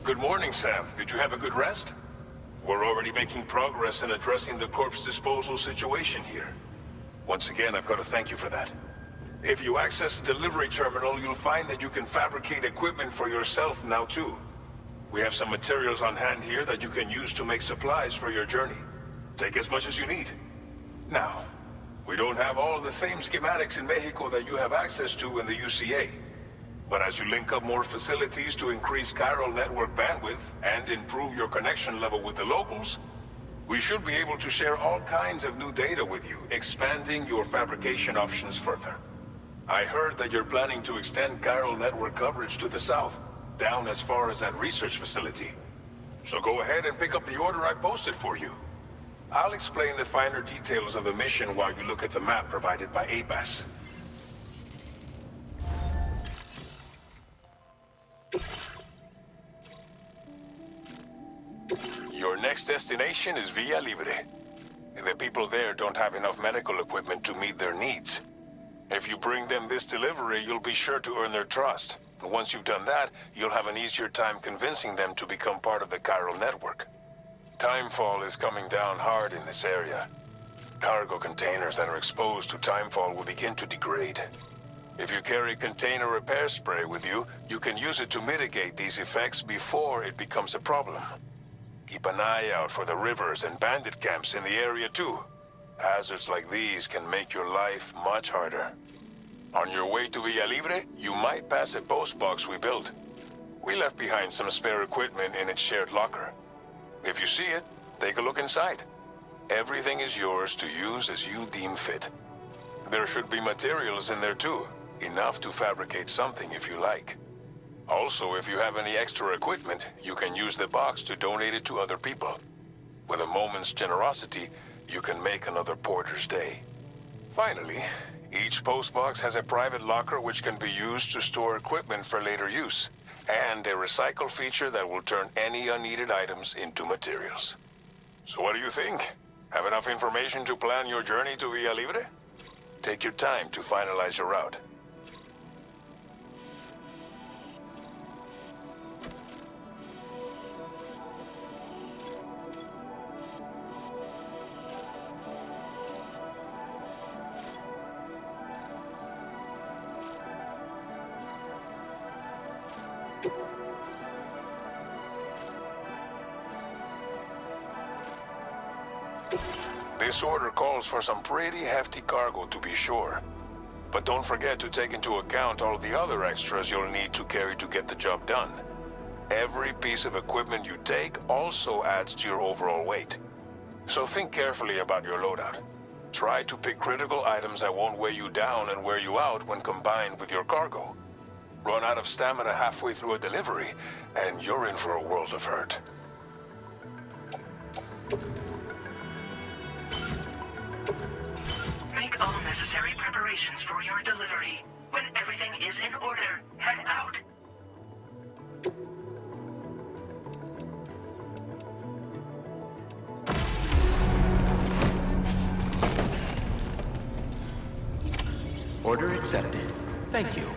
Good morning, Sam. Did you have a good rest? We're already making progress in addressing the corpse disposal situation here. Once again, I've got to thank you for that. If you access the delivery terminal, you'll find that you can fabricate equipment for yourself now too. We have some materials on hand here that you can use to make supplies for your journey. Take as much as you need. Now, we don't have all the same schematics in Mexico that you have access to in the UCA. But as you link up more facilities to increase chiral network bandwidth and improve your connection level with the locals, we should be able to share all kinds of new data with you, expanding your fabrication options further. I heard that you're planning to extend chiral network coverage to the south, down as far as that research facility. So go ahead and pick up the order I posted for you. I'll explain the finer details of the mission while you look at the map provided by ABAS. Your next destination is Villa Libre. The people there don't have enough medical equipment to meet their needs. If you bring them this delivery, you'll be sure to earn their trust. And once you've done that, you'll have an easier time convincing them to become part of the chiral network. Timefall is coming down hard in this area. Cargo containers that are exposed to timefall will begin to degrade. If you carry container repair spray with you, you can use it to mitigate these effects before it becomes a problem. Keep an eye out for the rivers and bandit camps in the area too. Hazards like these can make your life much harder. On your way to Villa Libre, you might pass a post box we built. We left behind some spare equipment in its shared locker. If you see it, take a look inside. Everything is yours to use as you deem fit. There should be materials in there too, enough to fabricate something if you like. Also, if you have any extra equipment, you can use the box to donate it to other people. With a moment's generosity, you can make another porter's day. Finally, each postbox has a private locker which can be used to store equipment for later use, and a recycle feature that will turn any unneeded items into materials. So what do you think? Have enough information to plan your journey to Villa Libre? Take your time to finalize your route. This order calls for some pretty hefty cargo to be sure. But don't forget to take into account all the other extras you'll need to carry to get the job done. Every piece of equipment you take also adds to your overall weight. So think carefully about your loadout. Try to pick critical items that won't weigh you down and wear you out when combined with your cargo. Run out of stamina halfway through a delivery, and you're in for a world of hurt. Make all necessary preparations for your delivery. When everything is in order, head out. Order accepted. Thank you.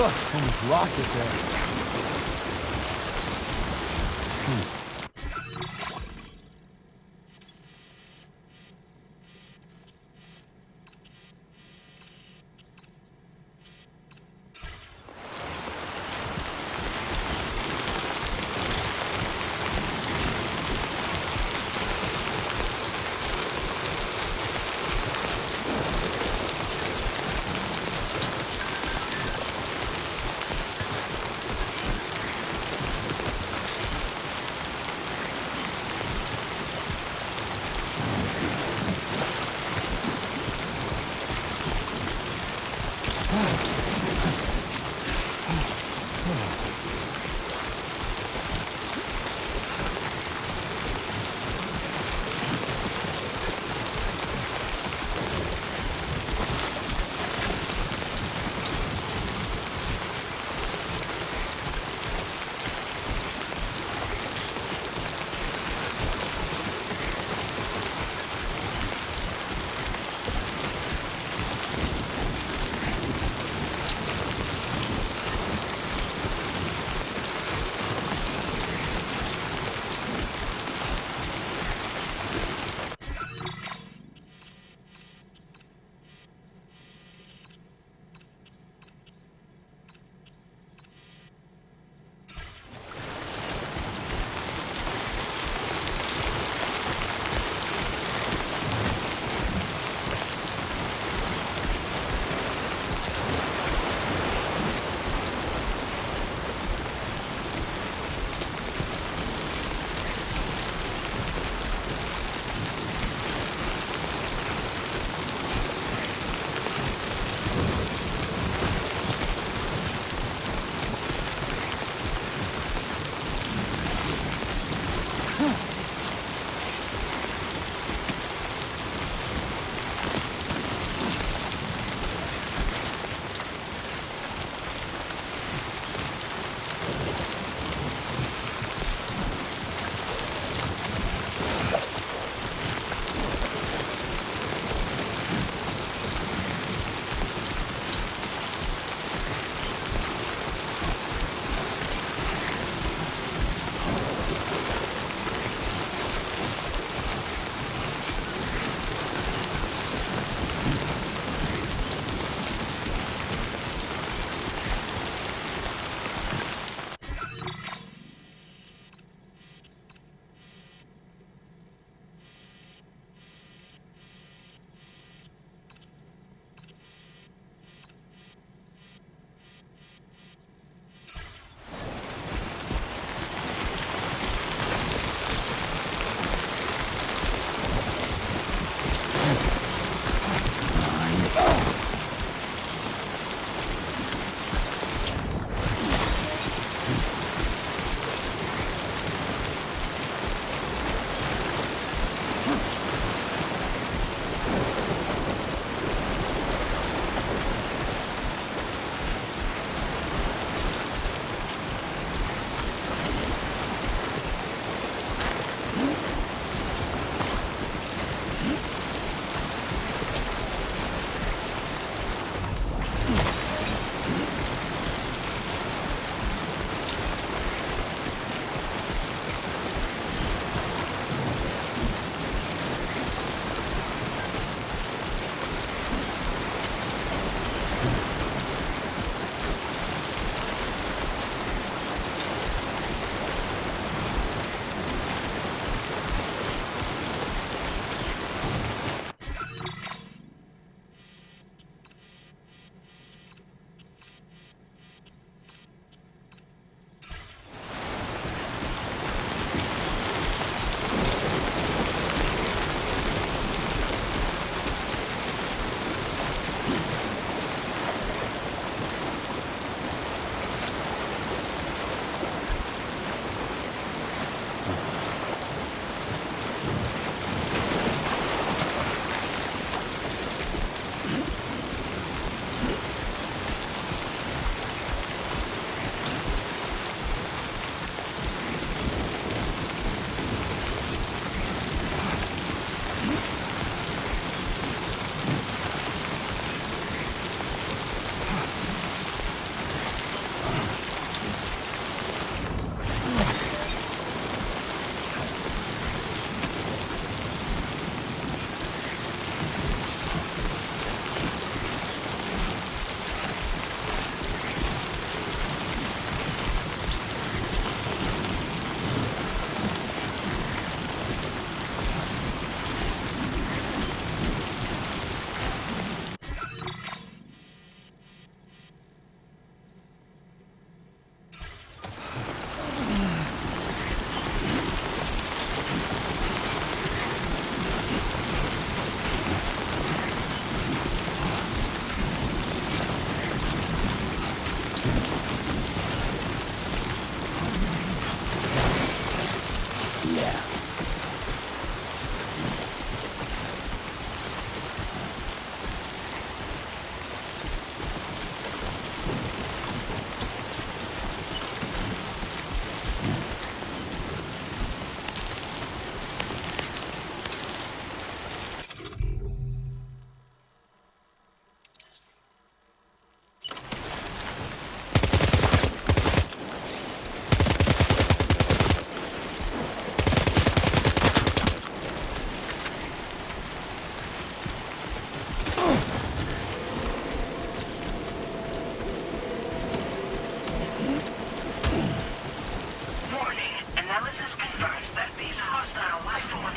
Almost lost it there.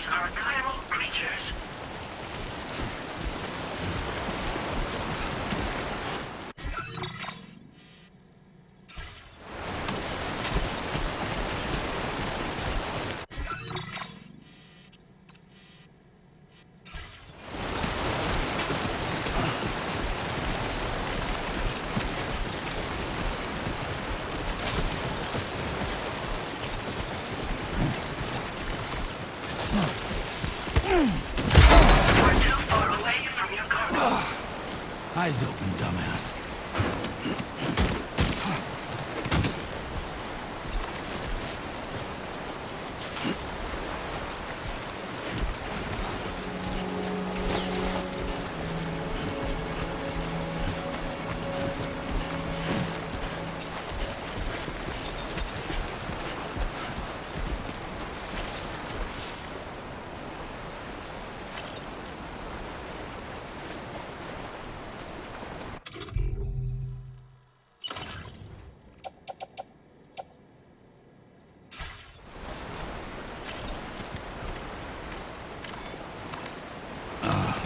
These are chiral creatures. Eyes open, dumbass.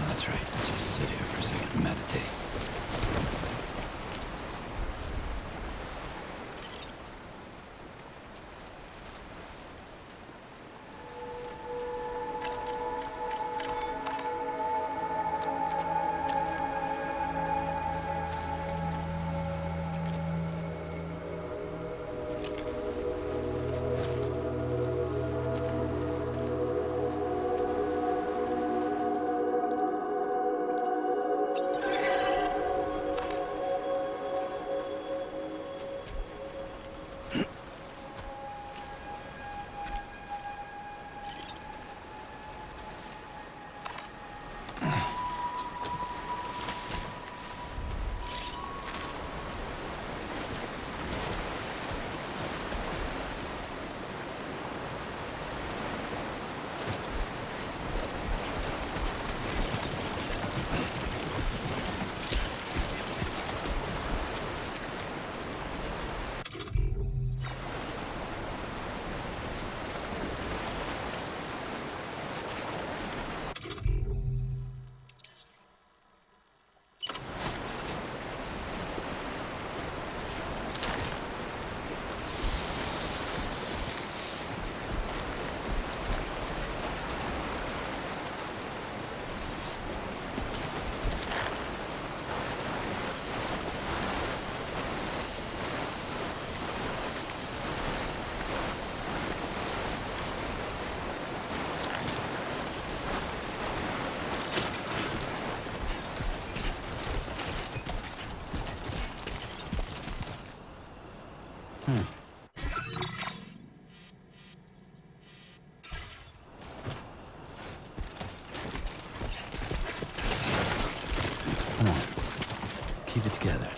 That's right. Just sit here for a second and meditate. Come on. Keep it together.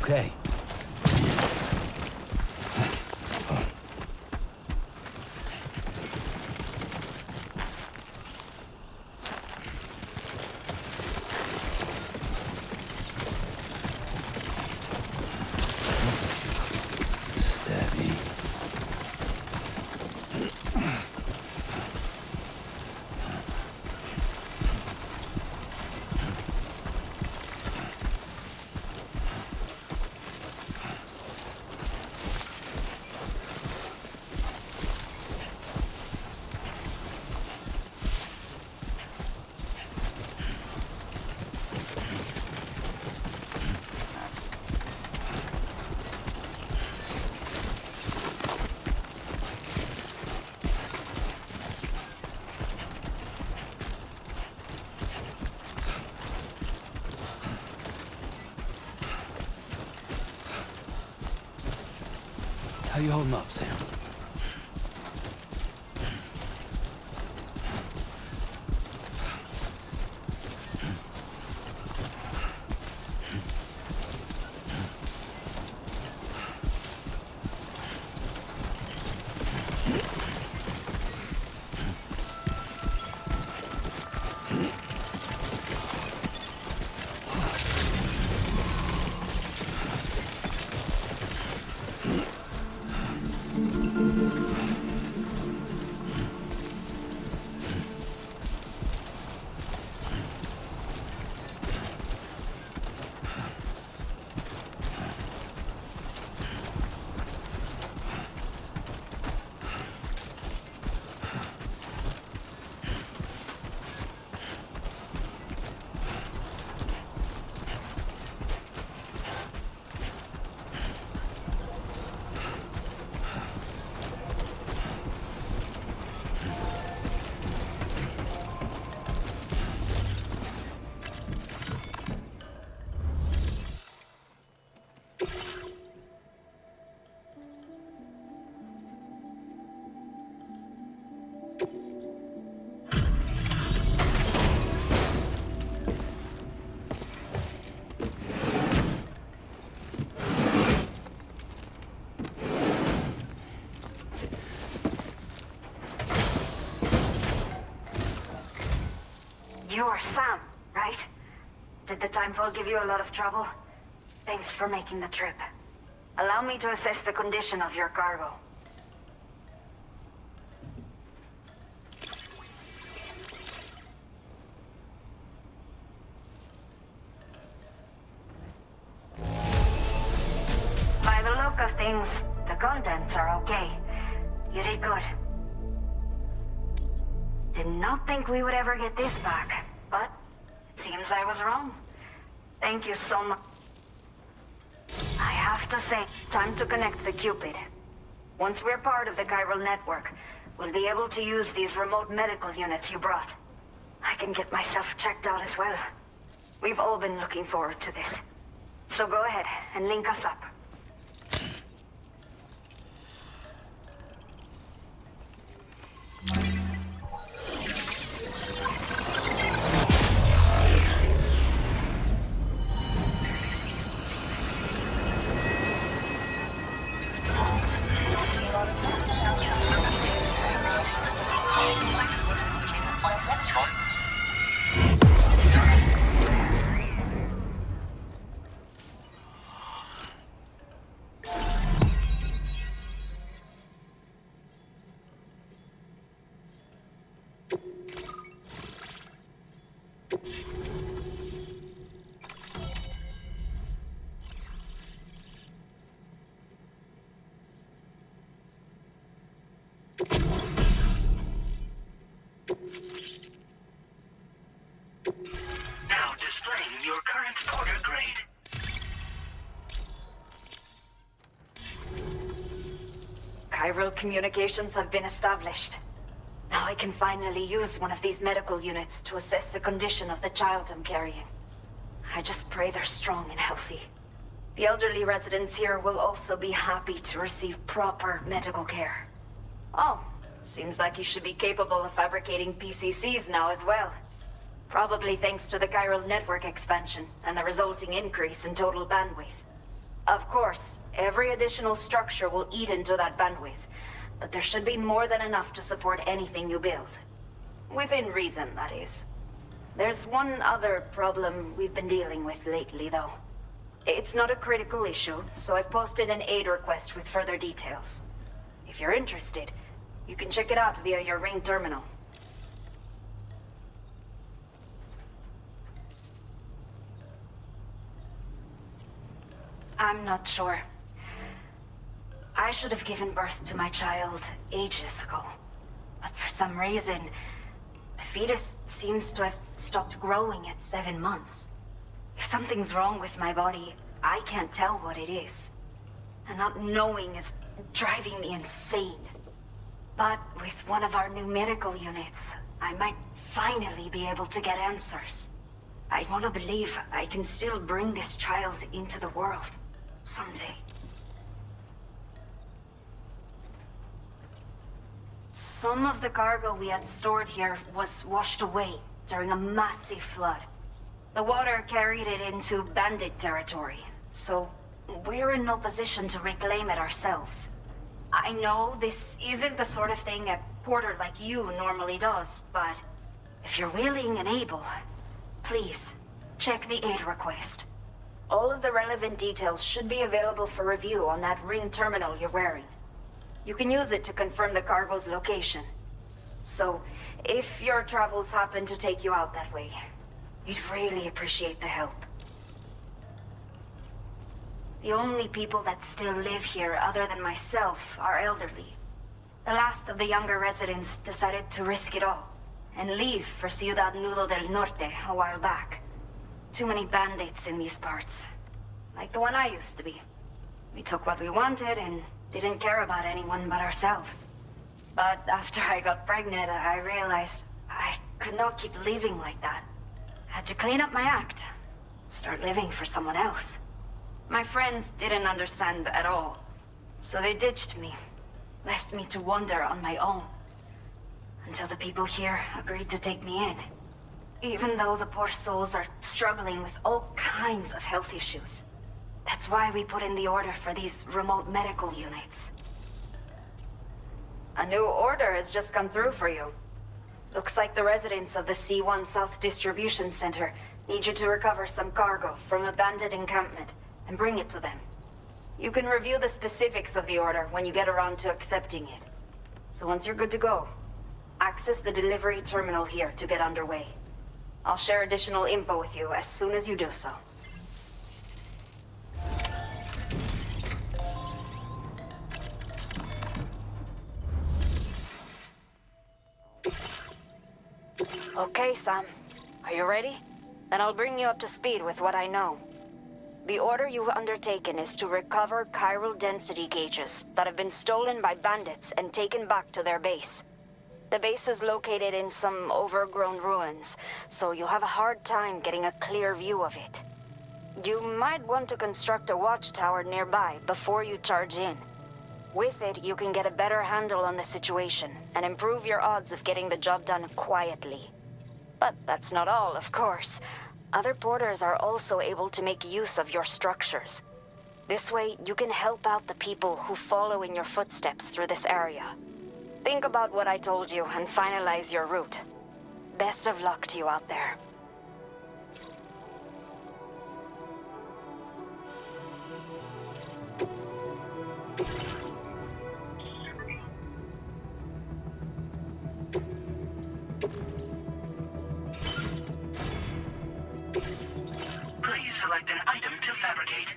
Okay. Steady. How you holding up, Sam? You're Sam, right? Did the temporal give you a lot of trouble? Thanks for making the trip. Allow me to assess the condition of your cargo. By the look of things, the contents are okay. You did good. Did not think we would ever get this back, but seems I was wrong. Thank you so much. I have to say, time to connect the Cupid. Once we're part of the chiral network, we'll be able to use these remote medical units you brought. I can get myself checked out as well. We've all been looking forward to this. So go ahead and link us up. Now displaying your current order grade. Chiral communications have been established. Now I can finally use one of these medical units to assess the condition of the child I'm carrying. I just pray they're strong and healthy. The elderly residents here will also be happy to receive proper medical care. Oh, seems like you should be capable of fabricating PCCs now as well. Probably thanks to the chiral network expansion and the resulting increase in total bandwidth. Of course, every additional structure will eat into that bandwidth, but there should be more than enough to support anything you build. Within reason, that is. There's one other problem we've been dealing with lately, though. It's not a critical issue, so I've posted an aid request with further details. If you're interested, you can check it out via your ring terminal. I'm not sure. I should have given birth to my child ages ago. But for some reason, the fetus seems to have stopped growing at 7 months. If something's wrong with my body, I can't tell what it is. And not knowing is driving me insane. But with one of our new medical units, I might finally be able to get answers. I want to believe I can still bring this child into the world someday. Some of the cargo we had stored here was washed away during a massive flood. The water carried it into bandit territory, so we're in no position to reclaim it ourselves. I know this isn't the sort of thing a porter like you normally does, but if you're willing and able, please check the aid request. All of the relevant details should be available for review on that ring terminal you're wearing. You can use it to confirm the cargo's location. So, if your travels happen to take you out that way, we'd really appreciate the help. The only people that still live here other than myself are elderly. The last of the younger residents decided to risk it all and leave for Ciudad Nudo del Norte a while back. Too many bandits in these parts. Like the one I used to be. We took what we wanted and didn't care about anyone but ourselves. But after I got pregnant, I realized I could not keep living like that. Had to clean up my act. Start living for someone else. My friends didn't understand at all. So they ditched me. Left me to wander on my own. Until the people here agreed to take me in. Even though the poor souls are struggling with all kinds of health issues. That's why we put in the order for these remote medical units. A new order has just come through for you. Looks like the residents of the C1 South Distribution Center need you to recover some cargo from a bandit encampment and bring it to them. You can review the specifics of the order when you get around to accepting it. So once you're good to go, access the delivery terminal here to get underway. I'll share additional info with you as soon as you do so. Okay, Sam. Are you ready? Then I'll bring you up to speed with what I know. The order you've undertaken is to recover chiral density gauges that have been stolen by bandits and taken back to their base. The base is located in some overgrown ruins, so you'll have a hard time getting a clear view of it. You might want to construct a watchtower nearby before you charge in. With it, you can get a better handle on the situation and improve your odds of getting the job done quietly. But that's not all, of course. Other porters are also able to make use of your structures. This way, you can help out the people who follow in your footsteps through this area. Think about what I told you and finalize your route. Best of luck to you out there. Please select an item to fabricate.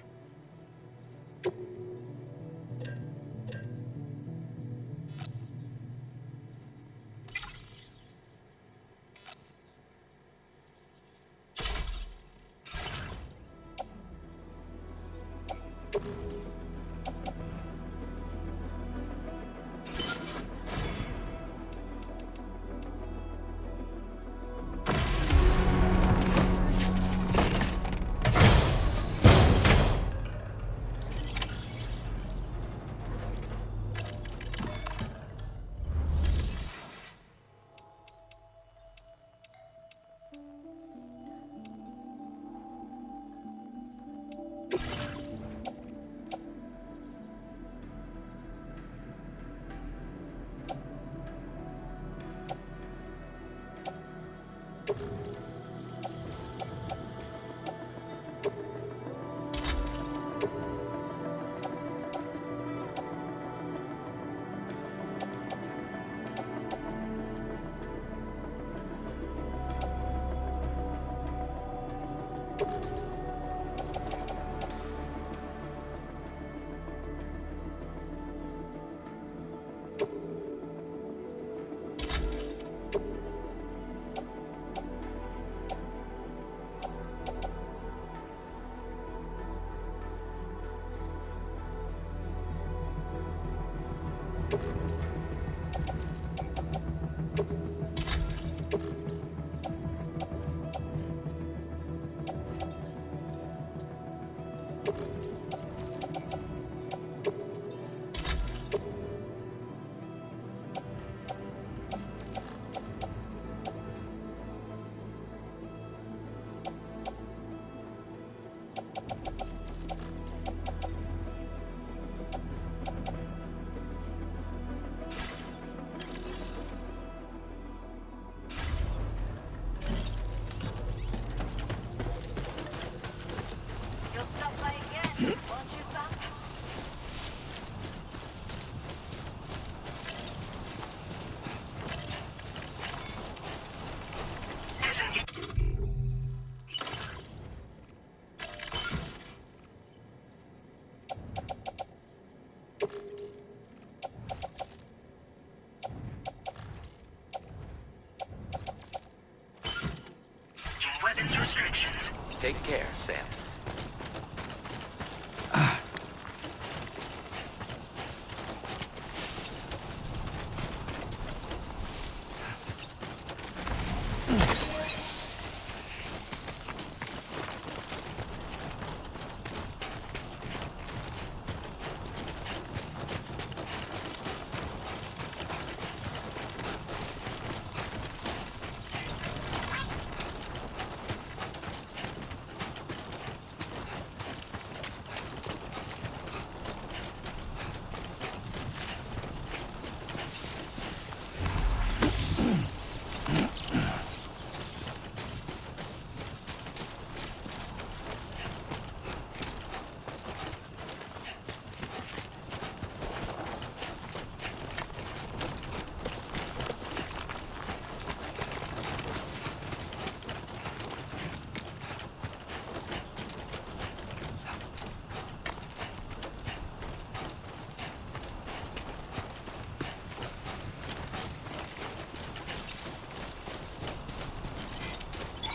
Weapons restrictions. Take care, Sam.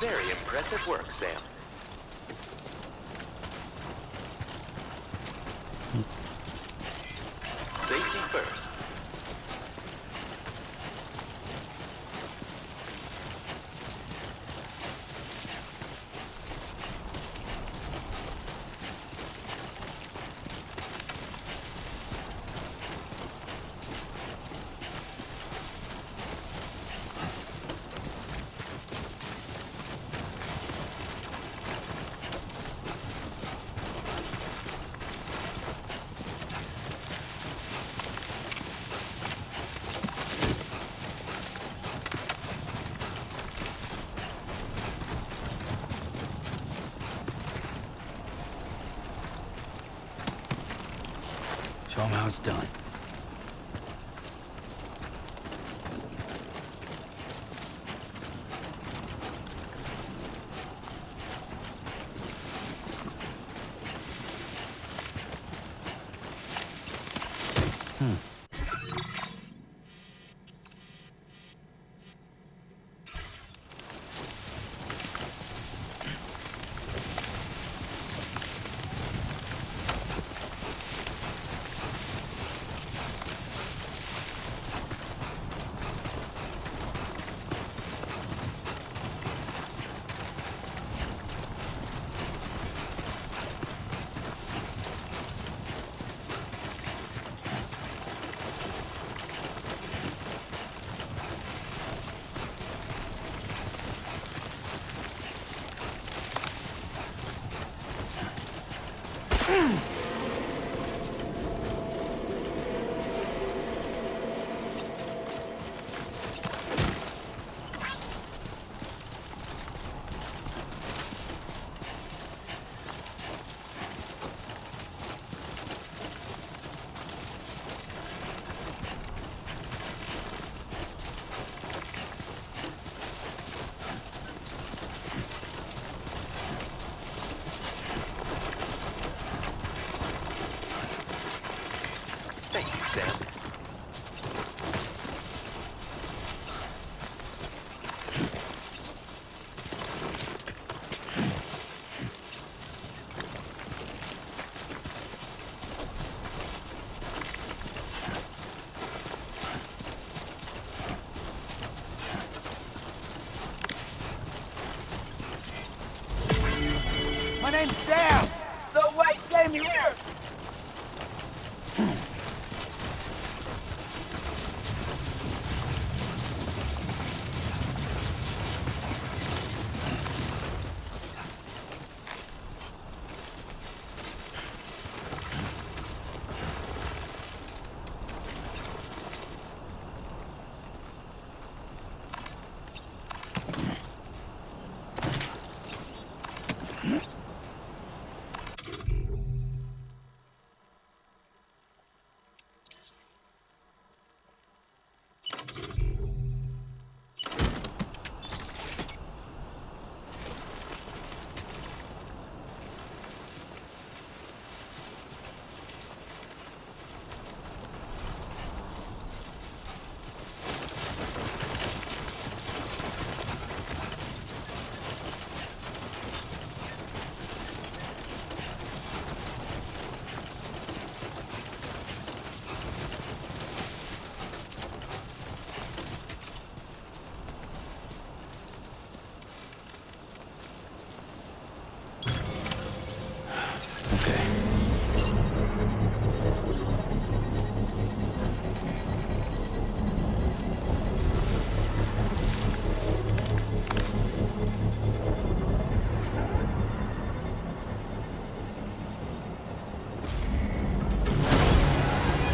Very impressive work, Sam. Safety first. Show 'em how it's done. Sam. My name's Sam! No way, same here!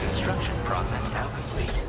Construction process now complete.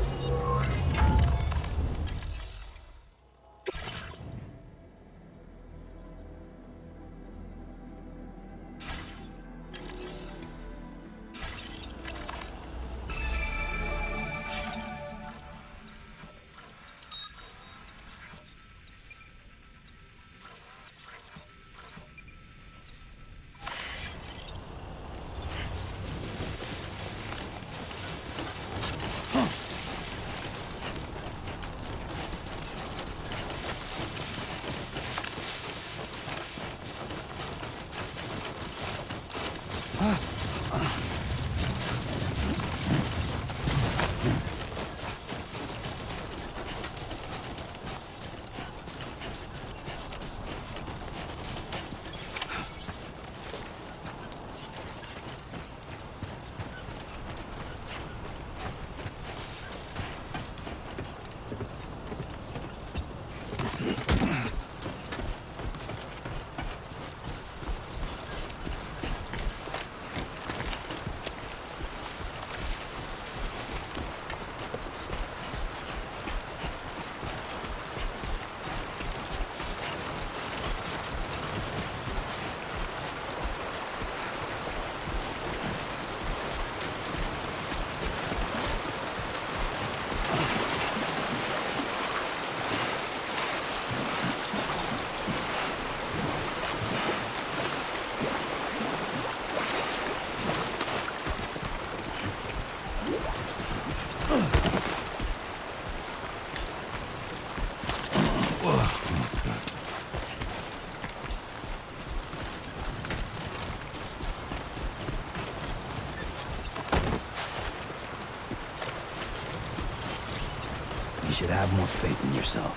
You should have more faith in yourself.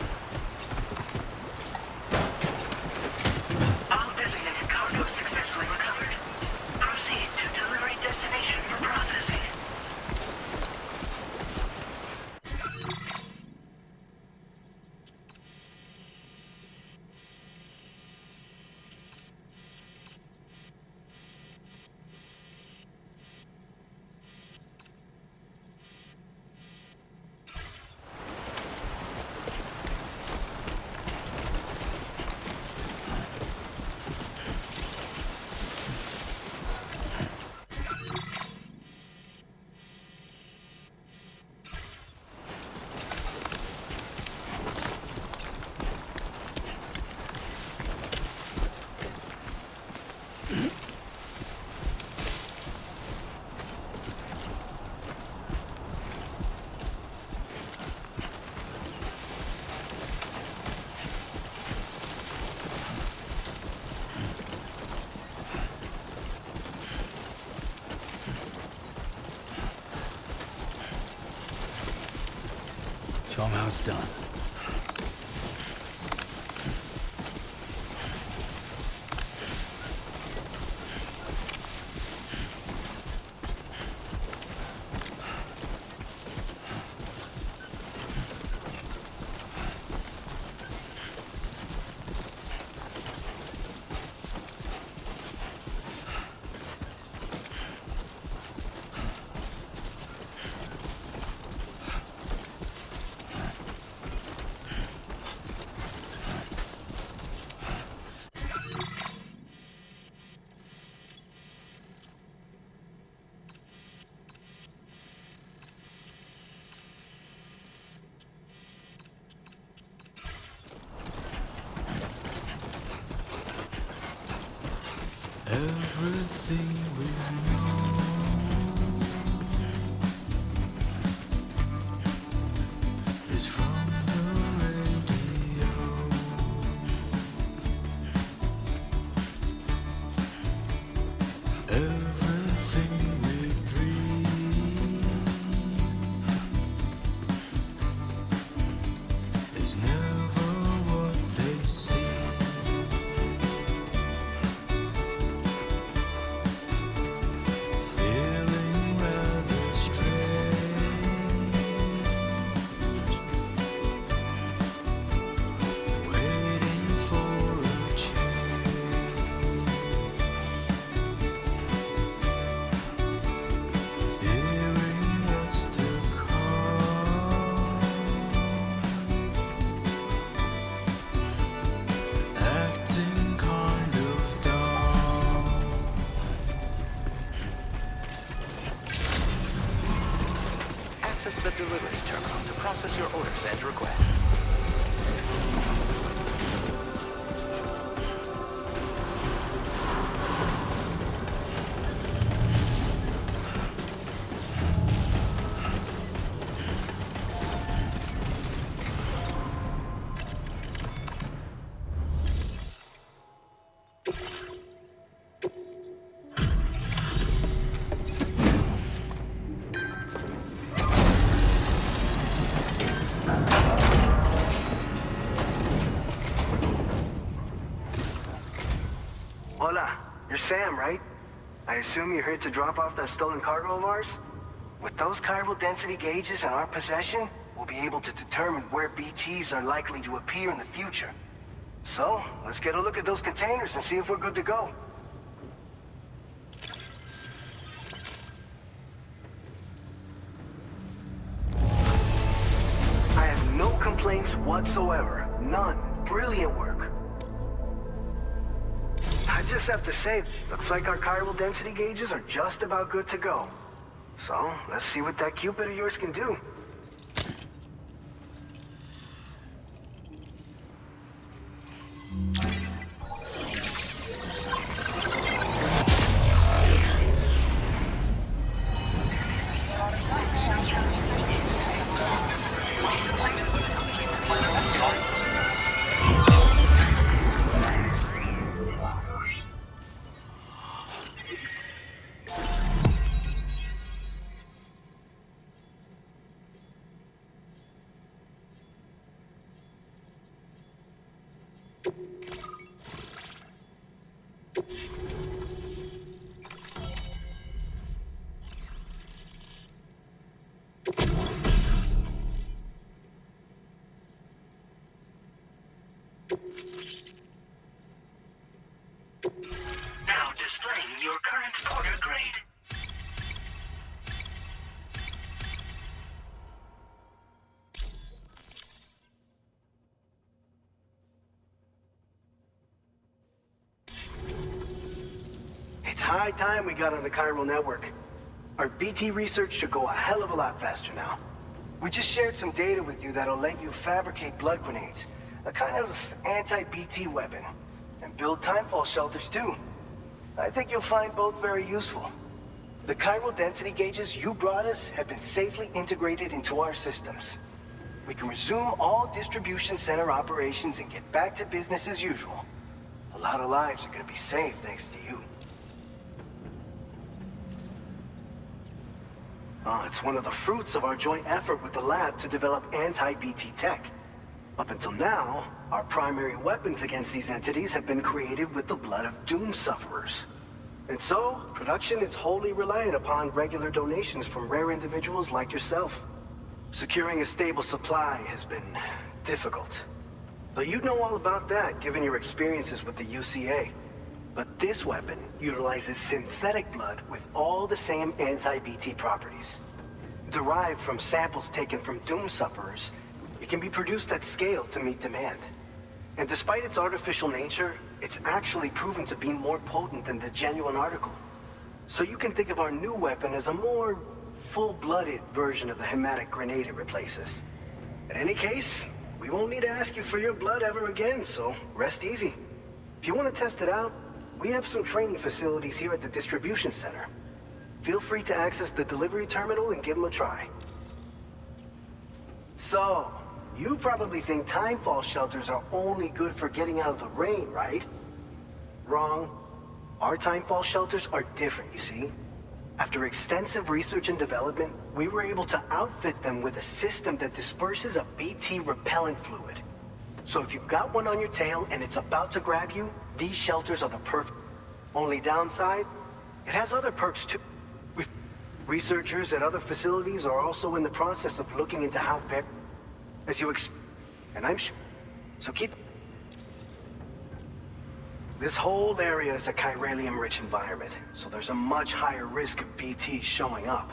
All designated cargo successfully recovered. Proceed to delivery destination for processing. Show 'em how it's done. Everything we know is from the radio. Everything we dream is never what they see. Access the delivery terminal to process your orders and requests. Hola, you're Sam, right? I assume you're here to drop off that stolen cargo of ours? With those chiral density gauges in our possession, we'll be able to determine where BTs are likely to appear in the future. So, let's get a look at those containers and see if we're good to go. I have no complaints whatsoever. None. Brilliant work. I just have to say, looks like our chiral density gauges are just about good to go. So, let's see what that Cupid of yours can do. Now displaying your current order grade. It's high time we got on the chiral network. Our BT research should go a hell of a lot faster now. We just shared some data with you that'll let you fabricate blood grenades, a kind of anti-BT weapon, and build timefall shelters too. I think you'll find both very useful. The chiral density gauges you brought us have been safely integrated into our systems. We can resume all distribution center operations and get back to business as usual. A lot of lives are gonna be saved thanks to you. It's one of the fruits of our joint effort with the lab to develop anti-BT tech. Up until now, our primary weapons against these entities have been created with the blood of doom sufferers. And so, production is wholly reliant upon regular donations from rare individuals like yourself. Securing a stable supply has been difficult. Though you'd know all about that, given your experiences with the UCA. But this weapon utilizes synthetic blood with all the same anti-BT properties. Derived from samples taken from doom sufferers, it can be produced at scale to meet demand. And despite its artificial nature, it's actually proven to be more potent than the genuine article. So you can think of our new weapon as a more full-blooded version of the hematic grenade it replaces. In any case, we won't need to ask you for your blood ever again, so rest easy. If you want to test it out, we have some training facilities here at the distribution center. Feel free to access the delivery terminal and give them a try. So, you probably think timefall shelters are only good for getting out of the rain, right? Wrong. Our timefall shelters are different, you see. After extensive research and development, we were able to outfit them with a system that disperses a BT repellent fluid. So if you've got one on your tail and it's about to grab you, these shelters are the perfect. Only downside, it has other perks too. Researchers at other facilities are also in the process of looking into how and I'm sure. So keep. This whole area is a chiralium-rich environment, so there's a much higher risk of BTs showing up.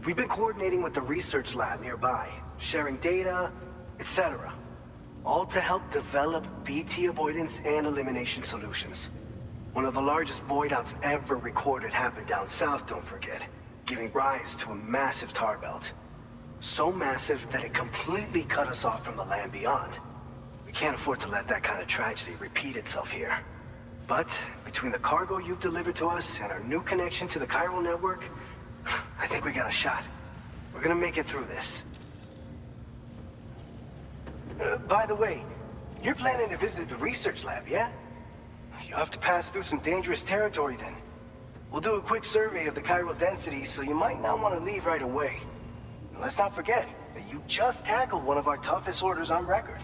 We've been coordinating with the research lab nearby, sharing data, etc. All to help develop BT avoidance and elimination solutions. One of the largest void outs ever recorded happened down south, don't forget, giving rise to a massive tar belt. So massive that it completely cut us off from the land beyond. We can't afford to let that kind of tragedy repeat itself here. But between the cargo you've delivered to us and our new connection to the chiral network, I think we got a shot. We're gonna make it through this. By the way, you're planning to visit the research lab, yeah? You'll have to pass through some dangerous territory then. We'll do a quick survey of the chiral density, so you might not want to leave right away. And let's not forget that you just tackled one of our toughest orders on record.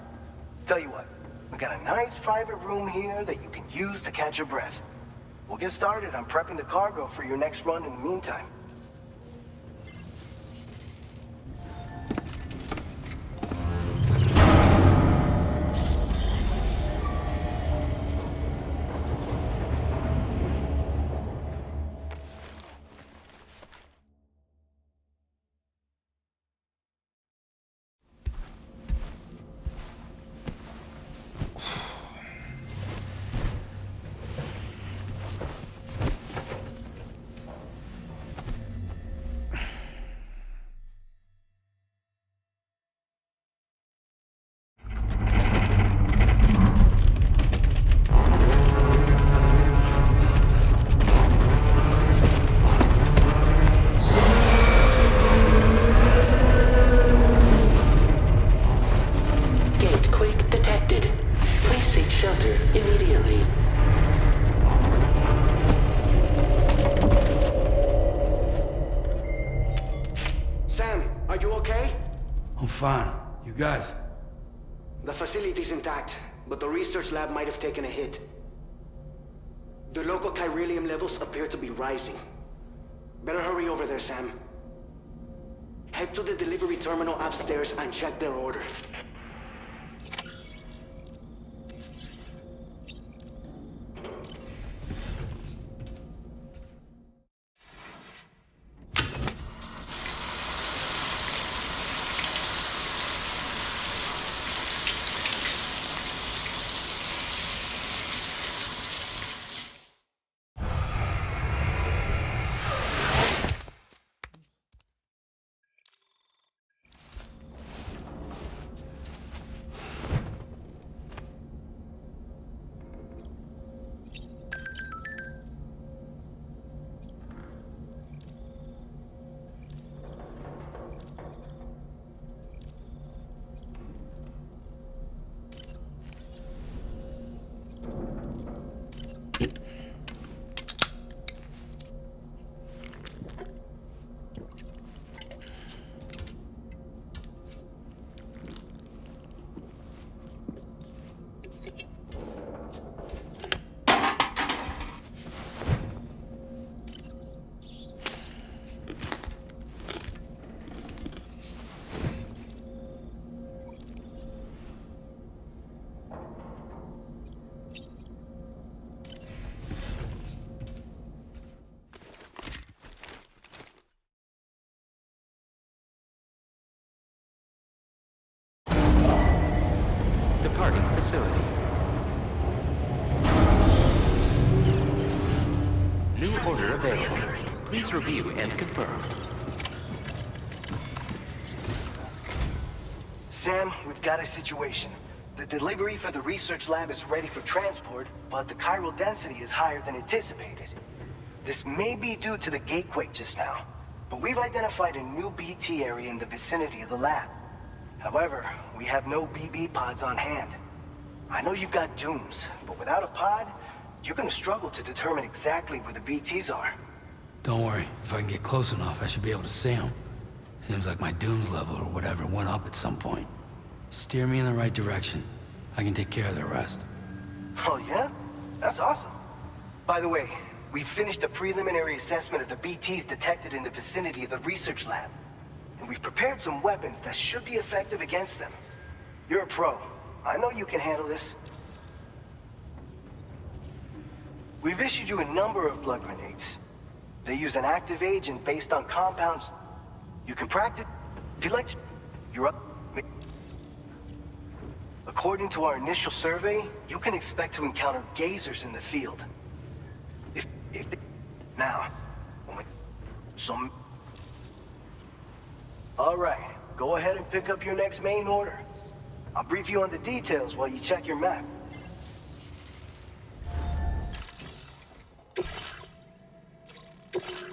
Tell you what, we got a nice private room here that you can use to catch your breath. We'll get started on prepping the cargo for your next run in the meantime. Fine. You guys? The facility's intact, but the research lab might have taken a hit. The local chiralium levels appear to be rising. Better hurry over there, Sam. Head to the delivery terminal upstairs and check their order. available. Please review and confirm. Sam, we've got a situation. The delivery for the research lab is ready for transport, but the chiral density is higher than anticipated. This may be due to the gatequake just now, but we've identified a new BT area in the vicinity of the lab. However, we have no BB pods on hand. I know you've got dooms, but without a pod, you're gonna struggle to determine exactly where the BTs are. Don't worry. If I can get close enough, I should be able to see them. Seems like my dooms level or whatever went up at some point. Steer me in the right direction. I can take care of the rest. Oh yeah? That's awesome. By the way, we've finished a preliminary assessment of the BTs detected in the vicinity of the research lab. And we've prepared some weapons that should be effective against them. You're a pro. I know you can handle this. We've issued you a number of blood grenades. They use an active agent based on compounds. You can practice. If you like, you're up. According to our initial survey, you can expect to encounter gazers in the field. Now, with some... All right, go ahead and pick up your next main order. I'll brief you on the details while you check your map.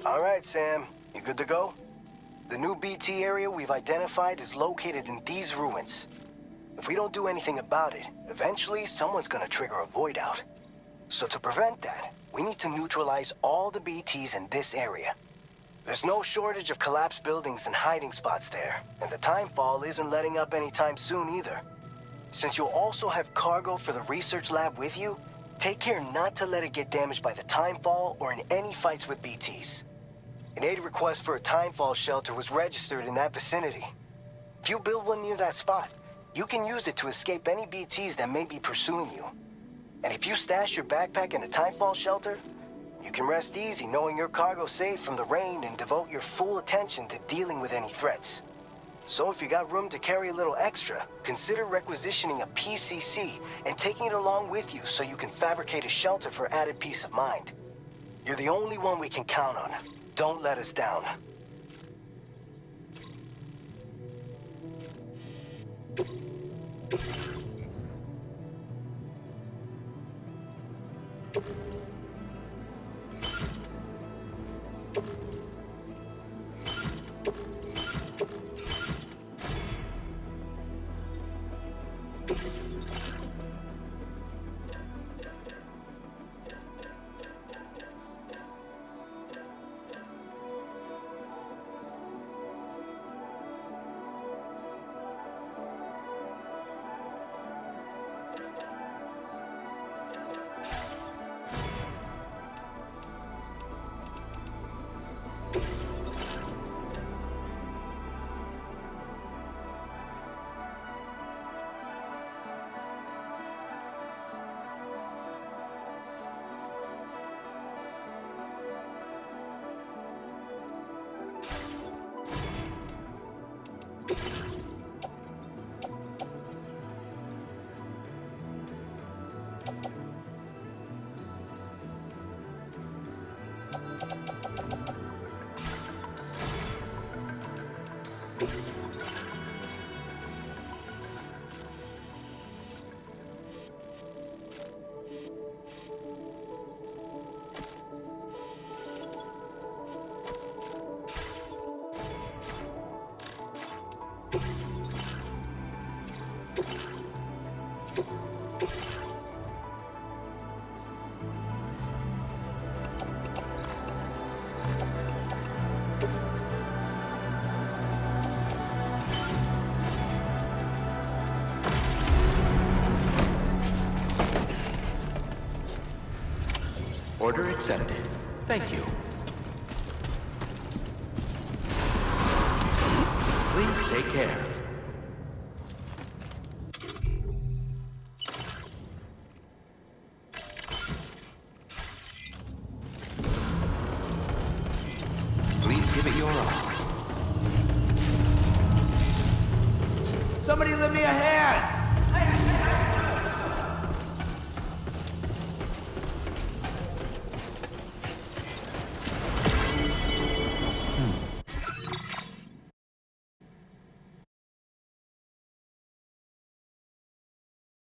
All right, Sam, you good to go? The new BT area we've identified is located in these ruins. If we don't do anything about it, eventually someone's gonna trigger a void out. So to prevent that, we need to neutralize all the BTs in this area. There's no shortage of collapsed buildings and hiding spots there, and the timefall isn't letting up anytime soon either. Since you'll also have cargo for the research lab with you, take care not to let it get damaged by the timefall or in any fights with BTs. An aid request for a timefall shelter was registered in that vicinity. If you build one near that spot, you can use it to escape any BTs that may be pursuing you. And if you stash your backpack in a timefall shelter, you can rest easy knowing your cargo's safe from the rain and devote your full attention to dealing with any threats. So if you got room to carry a little extra, consider requisitioning a PCC and taking it along with you so you can fabricate a shelter for added peace of mind. You're the only one we can count on. Don't let us down. Order accepted. Thank you. Please take care. Please give it your all. Somebody lend me a hand!